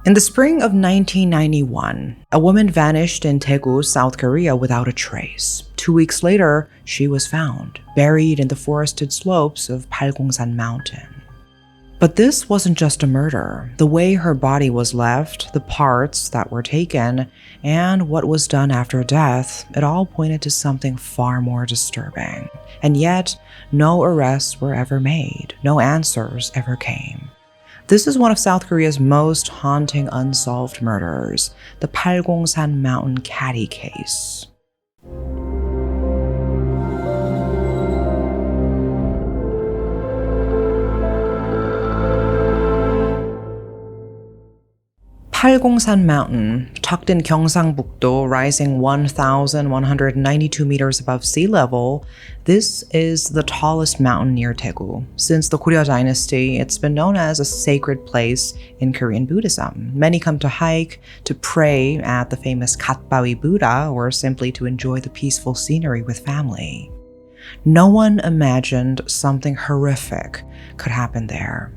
In the spring of 1991, a woman vanished in Daegu, South Korea without a trace. 2 weeks later, she was found, buried in the forested slopes of Palgongsan Mountain. But this wasn't just a murder. The way her body was left, the parts that were taken, and what was done after death, it all pointed to something far more disturbing. And yet, no arrests were ever made. No answers ever came. This is one of South Korea's most haunting unsolved murders, the Palgongsan Mountain Caddy case. Palgongsan Mountain, tucked in Gyeongsangbuk-do, rising 1,192 meters above sea level, this is the tallest mountain near Daegu. Since the Goryeo dynasty, it's been known as a sacred place in Korean Buddhism. Many come to hike, to pray at the famous Gatbawi Buddha, or simply to enjoy the peaceful scenery with family. No one imagined something horrific could happen there.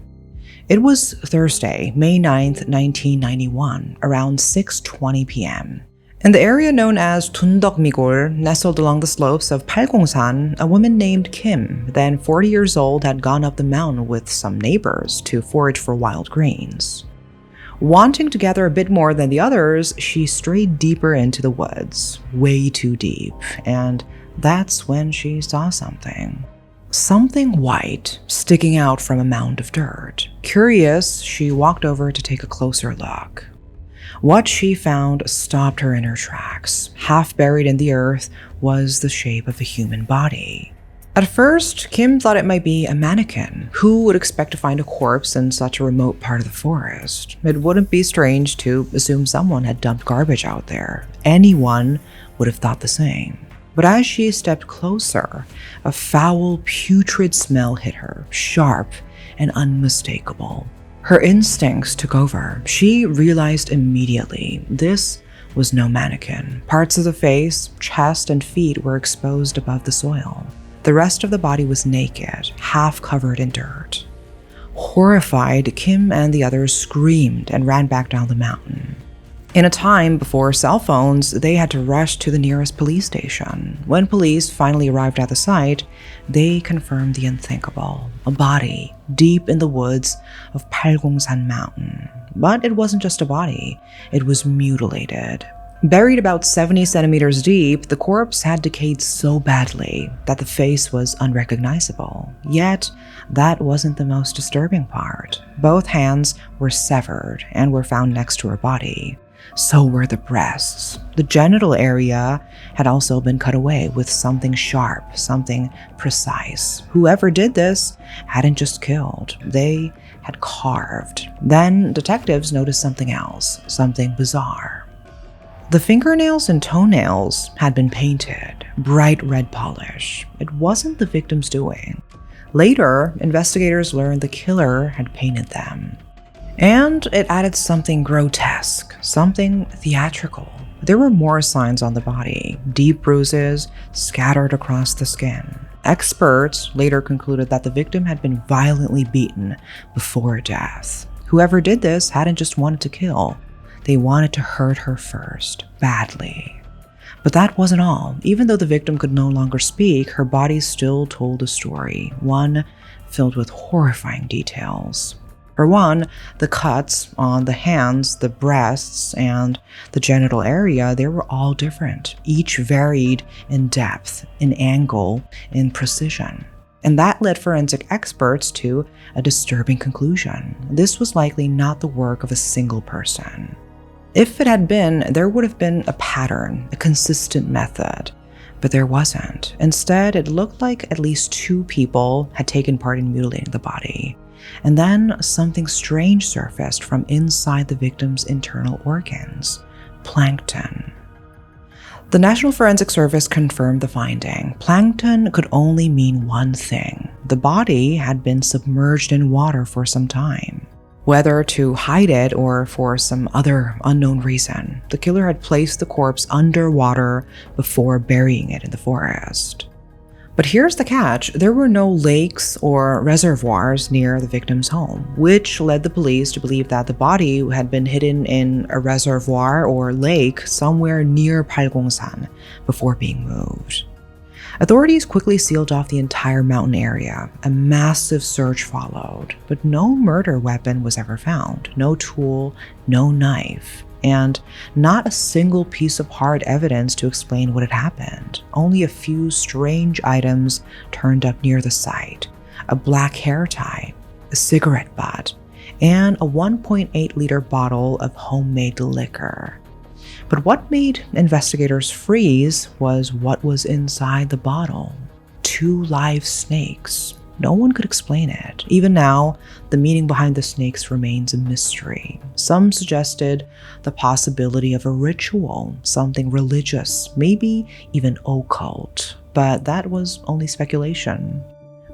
It was Thursday, May 9th, 1991, around 6:20 p.m. In the area known as Dundokmigol, nestled along the slopes of Palgongsan, a woman named Kim, then 40 years old, had gone up the mountain with some neighbors to forage for wild greens. Wanting to gather a bit more than the others, she strayed deeper into the woods, way too deep, and that's when she saw something. Something white sticking out from a mound of dirt. Curious, she walked over to take a closer look. What she found stopped her in her tracks. Half buried in the earth was the shape of a human body. At first, Kim thought it might be a mannequin. Who would expect to find a corpse in such a remote part of the forest? It wouldn't be strange to assume someone had dumped garbage out there. Anyone would have thought the same. But as she stepped closer, a foul, putrid smell hit her, sharp and unmistakable. Her instincts took over. She realized immediately this was no mannequin. Parts of the face, chest, and feet were exposed above the soil. The rest of the body was naked, half covered in dirt. Horrified, Kim and the others screamed and ran back down the mountain. In a time before cell phones, they had to rush to the nearest police station. When police finally arrived at the site, they confirmed the unthinkable, a body deep in the woods of Palgongsan Mountain. But it wasn't just a body, it was mutilated. Buried about 70 centimeters deep, the corpse had decayed so badly that the face was unrecognizable. Yet, that wasn't the most disturbing part. Both hands were severed and were found next to her body. So were the breasts. The genital area had also been cut away with something sharp, something precise. Whoever did this hadn't just killed, they had carved. Then detectives noticed something else, something bizarre. The fingernails and toenails had been painted, bright red polish. It wasn't the victim's doing. Later, investigators learned the killer had painted them. And it added something grotesque, something theatrical. There were more signs on the body, deep bruises scattered across the skin. Experts later concluded that the victim had been violently beaten before death. Whoever did this hadn't just wanted to kill, they wanted to hurt her first, badly. But that wasn't all. Even though the victim could no longer speak, her body still told a story, one filled with horrifying details. For one, the cuts on the hands, the breasts, and the genital area, they were all different. Each varied in depth, in angle, in precision. And that led forensic experts to a disturbing conclusion. This was likely not the work of a single person. If it had been, there would have been a pattern, a consistent method. But there wasn't. Instead, it looked like at least 2 people had taken part in mutilating the body. And then something strange surfaced from inside the victim's internal organs: plankton. The National Forensic Service confirmed the finding. Plankton could only mean one thing. The body had been submerged in water for some time. Whether to hide it or for some other unknown reason, the killer had placed the corpse underwater before burying it in the forest. But here's the catch, there were no lakes or reservoirs near the victim's home, which led the police to believe that the body had been hidden in a reservoir or lake somewhere near Palgongsan before being moved. Authorities quickly sealed off the entire mountain area. A massive search followed, but no murder weapon was ever found, no tool, no knife, and not a single piece of hard evidence to explain what had happened. Only a few strange items turned up near the site: a black hair tie, a cigarette butt, and a 1.8-liter bottle of homemade liquor. But what made investigators freeze was what was inside the bottle: 2 live snakes. No one could explain it. Even now, the meaning behind the snakes remains a mystery. Some suggested the possibility of a ritual, something religious, maybe even occult, but that was only speculation.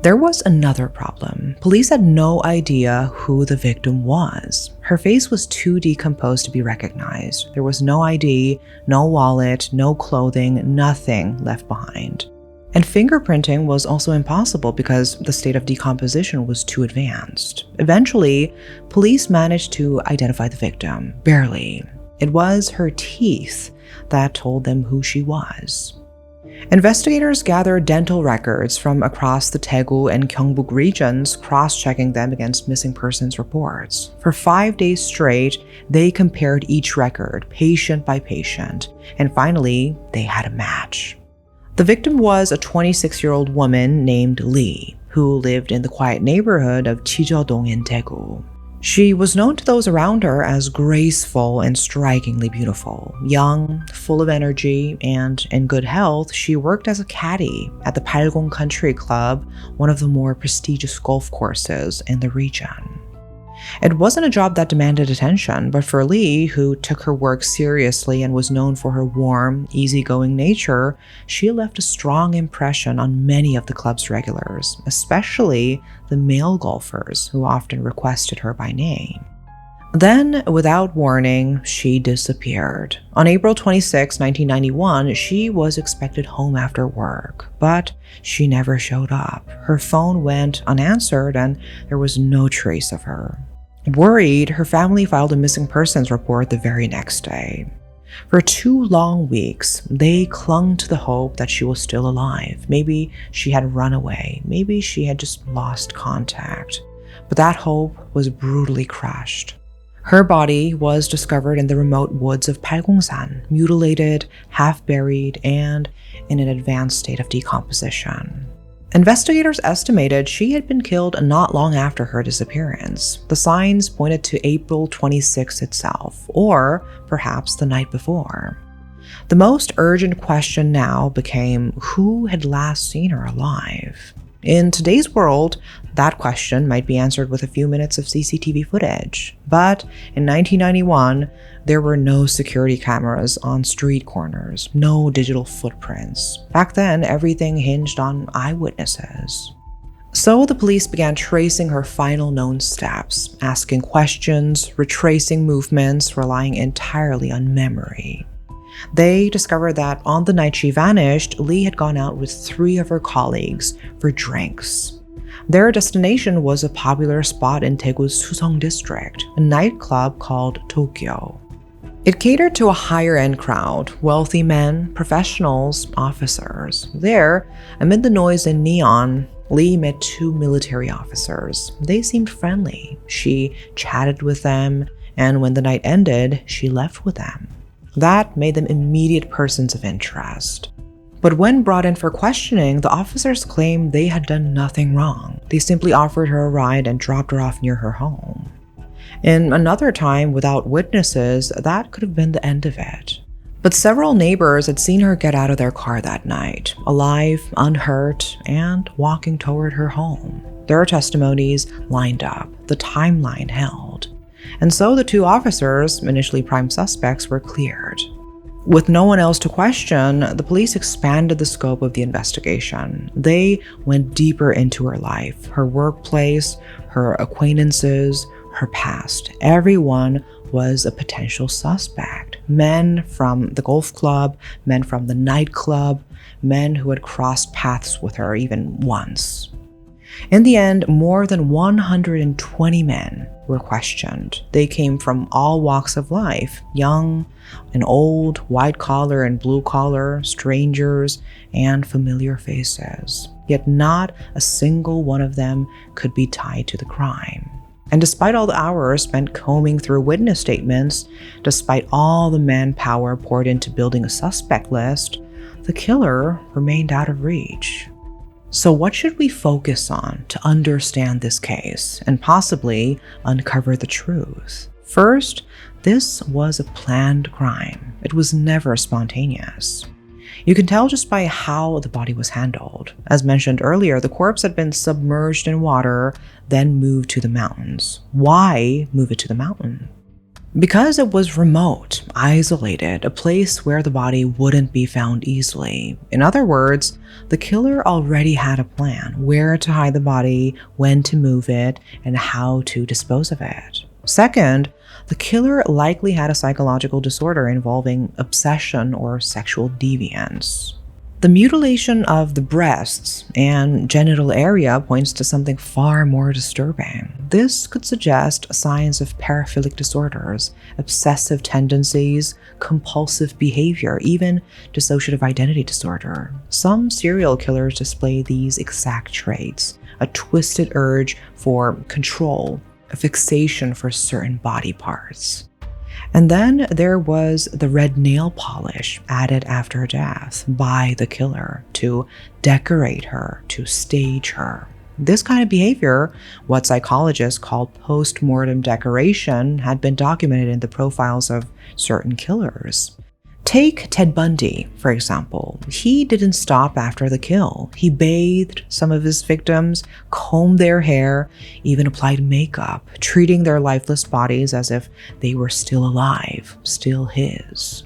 There was another problem. Police had no idea who the victim was. Her face was too decomposed to be recognized. There was no ID, no wallet, no clothing, nothing left behind. And fingerprinting was also impossible because the state of decomposition was too advanced. Eventually, police managed to identify the victim, barely. It was her teeth that told them who she was. Investigators gathered dental records from across the Daegu and Gyeongbuk regions, cross-checking them against missing persons reports. For 5 days straight, they compared each record, patient by patient, and finally, they had a match. The victim was a 26-year-old woman named Lee, who lived in the quiet neighborhood of Chijeodong in Daegu. She was known to those around her as graceful and strikingly beautiful. Young, full of energy, and in good health, she worked as a caddy at the Palgong Country Club, one of the more prestigious golf courses in the region. It wasn't a job that demanded attention, but for Lee, who took her work seriously and was known for her warm, easygoing nature, she left a strong impression on many of the club's regulars, especially the male golfers who often requested her by name. Then, without warning, she disappeared. On April 26, 1991, she was expected home after work, but she never showed up. Her phone went unanswered and there was no trace of her. Worried, her family filed a missing persons report the very next day. For 2 long weeks, they clung to the hope that she was still alive. Maybe she had run away. Maybe she had just lost contact. But that hope was brutally crushed. Her body was discovered in the remote woods of Palgongsan, mutilated, half-buried, and in an advanced state of decomposition. Investigators estimated she had been killed not long after her disappearance. The signs pointed to April 26 itself, or perhaps the night before. The most urgent question now became who had last seen her alive. In today's world, that question might be answered with a few minutes of CCTV footage. But in 1991, there were no security cameras on street corners, no digital footprints. Back then, everything hinged on eyewitnesses. So the police began tracing her final known steps, asking questions, retracing movements, relying entirely on memory. They discovered that on the night she vanished, Lee had gone out with 3 of her colleagues for drinks. Their destination was a popular spot in Daegu's Susong district, a nightclub called Tokyo. It catered to a higher-end crowd, wealthy men, professionals, officers. There, amid the noise and neon, Lee met 2 military officers. They seemed friendly. She chatted with them, and when the night ended, she left with them. That made them immediate persons of interest. But when brought in for questioning, the officers claimed they had done nothing wrong. They simply offered her a ride and dropped her off near her home. In another time, without witnesses, that could have been the end of it. But several neighbors had seen her get out of their car that night, alive, unhurt, and walking toward her home. Their testimonies lined up. The timeline held. And so the 2 officers, initially prime suspects, were cleared. With no one else to question, the police expanded the scope of the investigation. They went deeper into her life, her workplace, her acquaintances, her past. Everyone was a potential suspect. Men from the golf club, men from the nightclub, men who had crossed paths with her even once. In the end, more than 120 men were questioned. They came from all walks of life, young and old, white-collar and blue-collar, strangers, and familiar faces. Yet not a single one of them could be tied to the crime. And despite all the hours spent combing through witness statements, despite all the manpower poured into building a suspect list, the killer remained out of reach. So what should we focus on to understand this case and possibly uncover the truth? First, this was a planned crime. It was never spontaneous. You can tell just by how the body was handled. As mentioned earlier, the corpse had been submerged in water, then moved to the mountains. Why move it to the mountain? Because it was remote, isolated, a place where the body wouldn't be found easily. In other words, the killer already had a plan: where to hide the body, when to move it, and how to dispose of it. Second, the killer likely had a psychological disorder involving obsession or sexual deviance. The mutilation of the breasts and genital area points to something far more disturbing. This could suggest signs of paraphilic disorders, obsessive tendencies, compulsive behavior, even dissociative identity disorder. Some serial killers display these exact traits: a twisted urge for control, a fixation for certain body parts. And then there was the red nail polish added after death by the killer to decorate her, to stage her. This kind of behavior, what psychologists call post-mortem decoration, had been documented in the profiles of certain killers. Take Ted Bundy, for example. He didn't stop after the kill. He bathed some of his victims, combed their hair, even applied makeup, treating their lifeless bodies as if they were still alive, still his.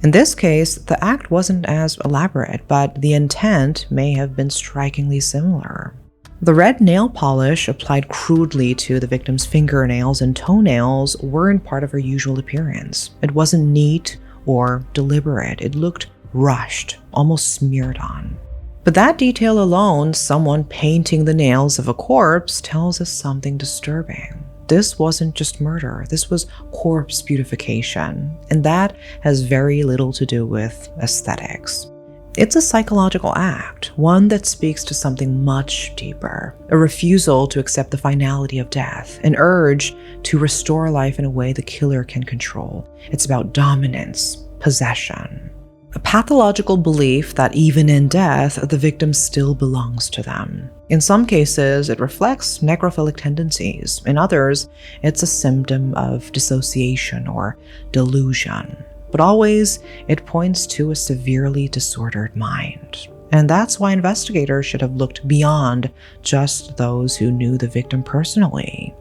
In this case, the act wasn't as elaborate, but the intent may have been strikingly similar. The red nail polish applied crudely to the victim's fingernails and toenails weren't part of her usual appearance. It wasn't neat or deliberate. It looked rushed, almost smeared on. But that detail alone, someone painting the nails of a corpse, tells us something disturbing. This wasn't just murder, this was corpse beautification, and that has very little to do with aesthetics. It's a psychological act, one that speaks to something much deeper, a refusal to accept the finality of death, an urge to restore life in a way the killer can control. It's about dominance, possession, a pathological belief that even in death, the victim still belongs to them. In some cases, it reflects necrophilic tendencies. In others, it's a symptom of dissociation or delusion. But always, it points to a severely disordered mind. And that's why investigators should have looked beyond just those who knew the victim personally.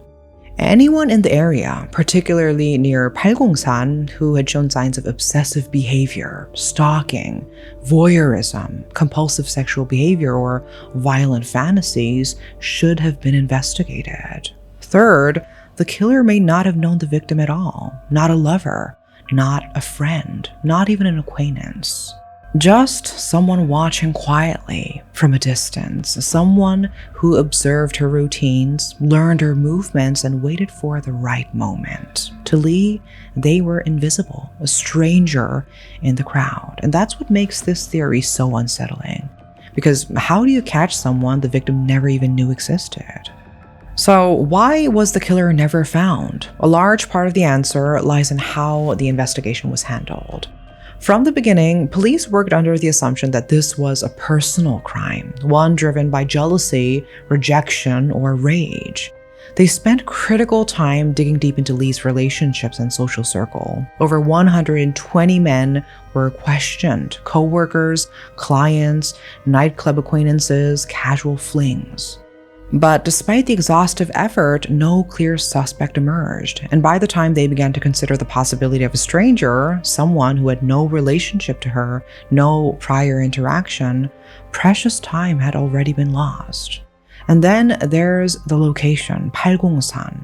Anyone in the area, particularly near Palgongsan, who had shown signs of obsessive behavior, stalking, voyeurism, compulsive sexual behavior, or violent fantasies, should have been investigated. Third, the killer may not have known the victim at all, not a lover, not a friend, not even an acquaintance. Just someone watching quietly from a distance, someone who observed her routines, learned her movements, and waited for the right moment. To Lee, they were invisible, a stranger in the crowd. And that's what makes this theory so unsettling. Because how do you catch someone the victim never even knew existed? So why was the killer never found? A large part of the answer lies in how the investigation was handled. From the beginning, police worked under the assumption that this was a personal crime, one driven by jealousy, rejection, or rage. They spent critical time digging deep into Lee's relationships and social circle. Over 120 men were questioned: co-workers, clients, nightclub acquaintances, casual flings. But despite the exhaustive effort, no clear suspect emerged. And by the time they began to consider the possibility of a stranger, someone who had no relationship to her, no prior interaction, precious time had already been lost. And then there's the location, Palgongsan.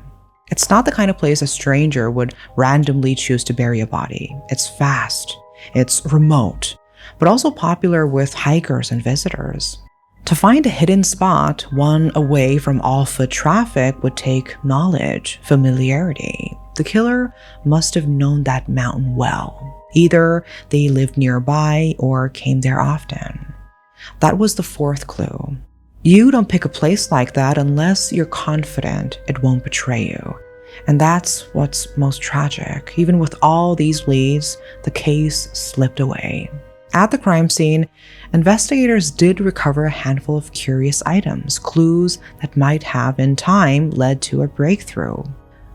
It's not the kind of place a stranger would randomly choose to bury a body. It's fast, it's remote, but also popular with hikers and visitors. To find a hidden spot, one away from all foot traffic, would take knowledge, familiarity. The killer must have known that mountain well. Either they lived nearby or came there often. That was the fourth clue. You don't pick a place like that unless you're confident it won't betray you. And that's what's most tragic. Even with all these leads, the case slipped away. At the crime scene, investigators did recover a handful of curious items, clues that might have in time led to a breakthrough.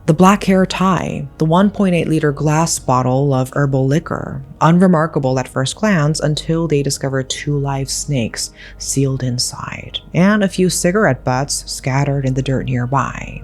The black hair tie, the 1.8-liter glass bottle of herbal liquor, unremarkable at first glance until they discovered 2 live snakes sealed inside, and a few cigarette butts scattered in the dirt nearby.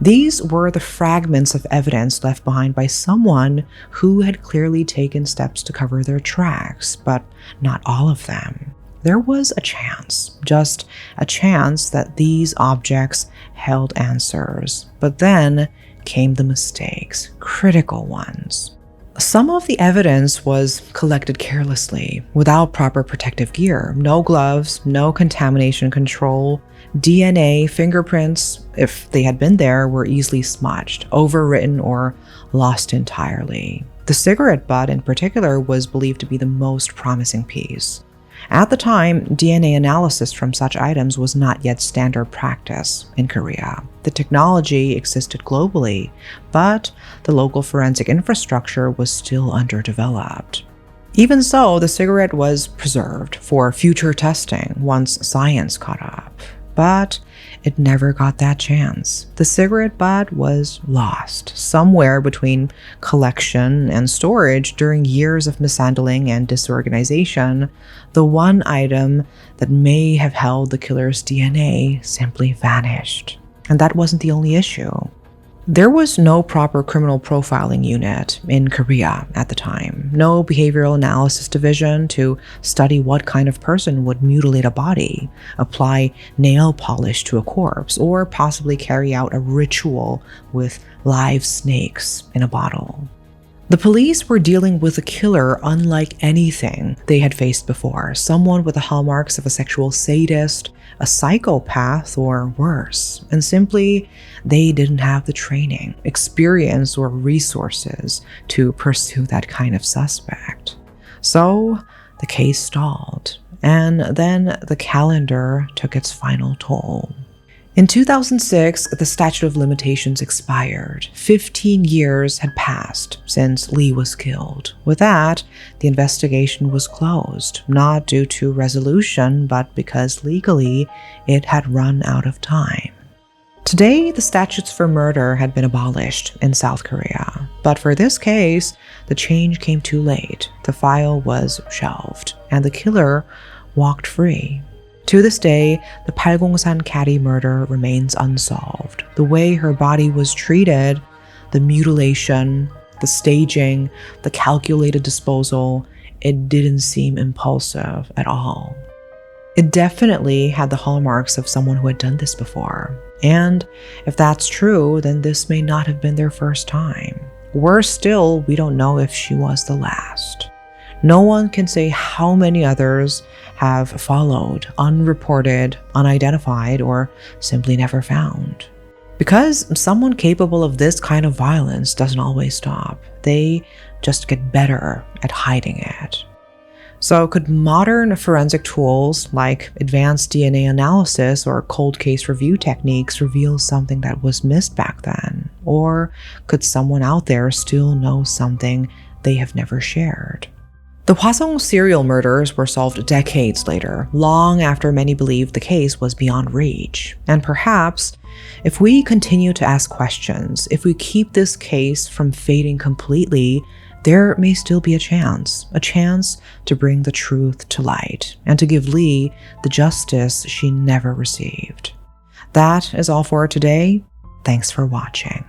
These were the fragments of evidence left behind by someone who had clearly taken steps to cover their tracks, but not all of them. There was a chance, just a chance that these objects held answers. But then came the mistakes, critical ones. Some of the evidence was collected carelessly, without proper protective gear. No gloves, no contamination control. DNA, fingerprints, if they had been there, were easily smudged, overwritten, or lost entirely. The cigarette butt in particular was believed to be the most promising piece. At the time, DNA analysis from such items was not yet standard practice in Korea. The technology existed globally, but the local forensic infrastructure was still underdeveloped. Even so, the cigarette was preserved for future testing once science caught up. But it never got that chance. The cigarette butt was lost somewhere between collection and storage during years of mishandling and disorganization. The one item that may have held the killer's DNA simply vanished. And that wasn't the only issue. There was no proper criminal profiling unit in Korea at the time, no behavioral analysis division to study what kind of person would mutilate a body, apply nail polish to a corpse, or possibly carry out a ritual with live snakes in a bottle. The police were dealing with a killer unlike anything they had faced before, someone with the hallmarks of a sexual sadist, a psychopath, or worse, and simply they didn't have the training, experience, or resources to pursue that kind of suspect. So the case stalled, and then the calendar took its final toll. In 2006, the statute of limitations expired. 15 years had passed since Lee was killed. With that, the investigation was closed, not due to resolution, but because legally it had run out of time. Today, the statutes for murder had been abolished in South Korea. But for this case, the change came too late. The file was shelved, and the killer walked free. To this day, the Palgongsan Caddy murder remains unsolved. The way her body was treated, the mutilation, the staging, the calculated disposal, it didn't seem impulsive at all. It definitely had the hallmarks of someone who had done this before. And if that's true, then this may not have been their first time. Worse still, we don't know if she was the last. No one can say how many others have followed, unreported, unidentified, or simply never found. Because someone capable of this kind of violence doesn't always stop. They just get better at hiding it. So could modern forensic tools like advanced DNA analysis or cold case review techniques reveal something that was missed back then? Or could someone out there still know something they have never shared? The Hwasong serial murders were solved decades later, long after many believed the case was beyond reach. And perhaps, if we continue to ask questions, if we keep this case from fading completely, there may still be a chance to bring the truth to light and to give Lee the justice she never received. That is all for today. Thanks for watching.